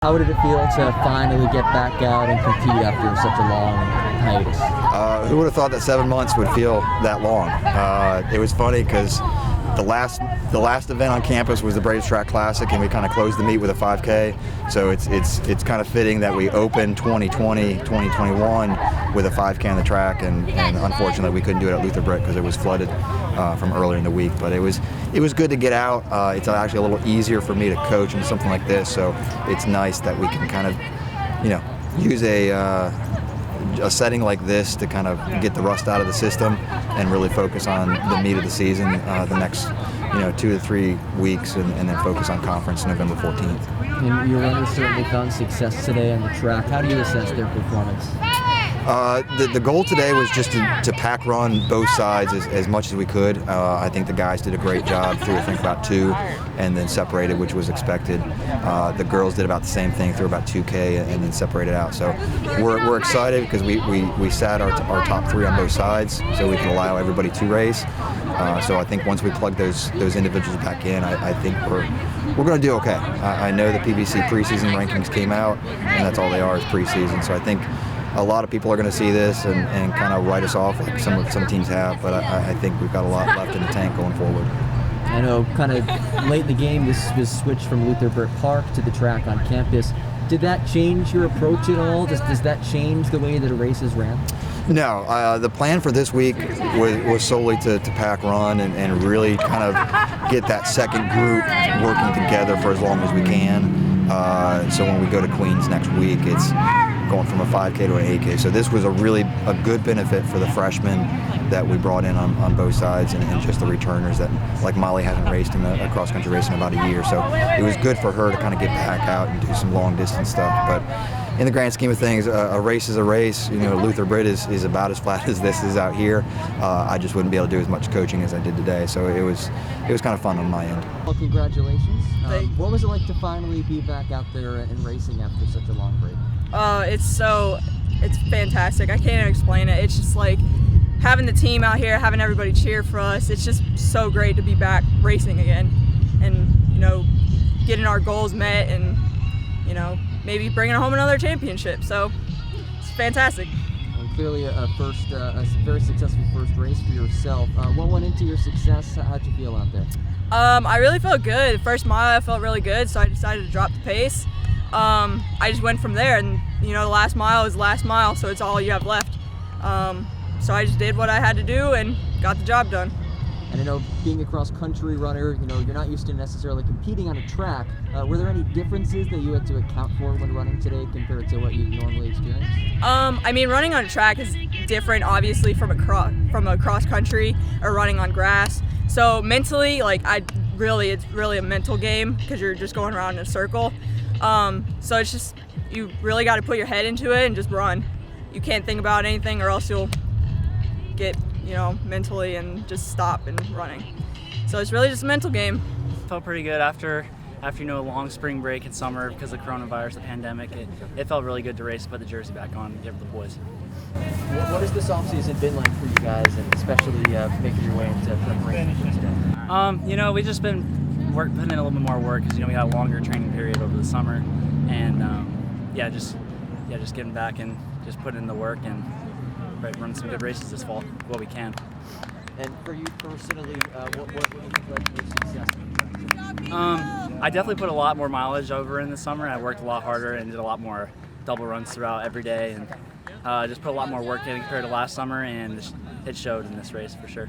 How did it feel to finally get back out and compete after such a long hiatus? Who would have thought that 7 months would feel that long? It was funny because the last event on campus was the Braves Track Classic, and we kind of closed the meet with a 5K. So it's kind of fitting that we opened 2020, 2021 with a 5K on the track, and unfortunately we couldn't do it at Luther Britt because it was flooded from earlier in the week. But it was good to get out. It's actually a little easier for me to coach in something like this, so it's nice that we can kind of, use a setting like this to kind of get the rust out of the system and really focus on the meat of the season the next 2 to 3 weeks, and then focus on conference November 14th. And your runners certainly found success today on the track. How do you assess their performance? The goal today was just to pack run both sides as much as we could. I think the guys did a great job through, I think, about 2 and then separated, which was expected. The girls did about the same thing, through about 2K and then separated out. So we're excited because we sat our top 3 on both sides so we can allow everybody to race. So I think once we plug those individuals back in, I think we're going to do okay. I know the PBC preseason rankings came out, and that's all they are, is preseason. So I think a lot of people are going to see this and kind of write us off like some teams have, but I think we've got a lot left in the tank going forward. I know kind of late in the game this was switched from Luther Britt Park to the track on campus. Did that change your approach at all? Does that change the way that a race is ran? No, the plan for this week was solely to pack run and really kind of get that second group working together for as long as we can. So when we go to Queens next week, it's going from a 5K to an 8K. So this was a good benefit for the freshmen that we brought in on both sides, and just the returners that, like Molly, hasn't raced in a cross-country race in about a year. So it was good for her to kind of get back out and do some long-distance stuff. But in the grand scheme of things, a race is a race. Luther Britt is about as flat as this is out here. I just wouldn't be able to do as much coaching as I did today. So it was kind of fun on my end. Well, congratulations. What was it like to finally be back out there and racing after such a long break? It's fantastic. I can't even explain it. It's just like having the team out here, having everybody cheer for us. It's just so great to be back racing again, and getting our goals met, and maybe bringing home another championship. So it's fantastic. Well, clearly a very successful first race for yourself. What went into your success? How'd you feel out there? I really felt good. The first mile I felt really good, so I decided to drop the pace. I just went from there, and the last mile is the last mile, so it's all you have left. So I just did what I had to do and got the job done. And being a cross-country runner, you're not used to necessarily competing on a track. Were there any differences that you had to account for when running today compared to what you normally experience? Running on a track is different, obviously, from a cross-country or running on grass. So mentally, it's really a mental game because you're just going around in a circle. So it's just, you really got to put your head into it and just run. You can't think about anything, or else you'll get, mentally and just stop and running. So it's really just a mental game. Felt pretty good after a long spring break and summer because of coronavirus, the pandemic. It felt really good to race, put the jersey back on, and give it to the boys. What has this offseason been like for you guys, and especially making your way into preparation for today? We've just been putting in a little bit more work because we had a longer training period over the summer, and just getting back and just putting in the work and run some good races this fall, what we can. And for you personally, what do you think led to your success? I definitely put a lot more mileage over in the summer. I worked a lot harder and did a lot more double runs throughout every day, and just put a lot more work in compared to last summer, and it showed in this race for sure.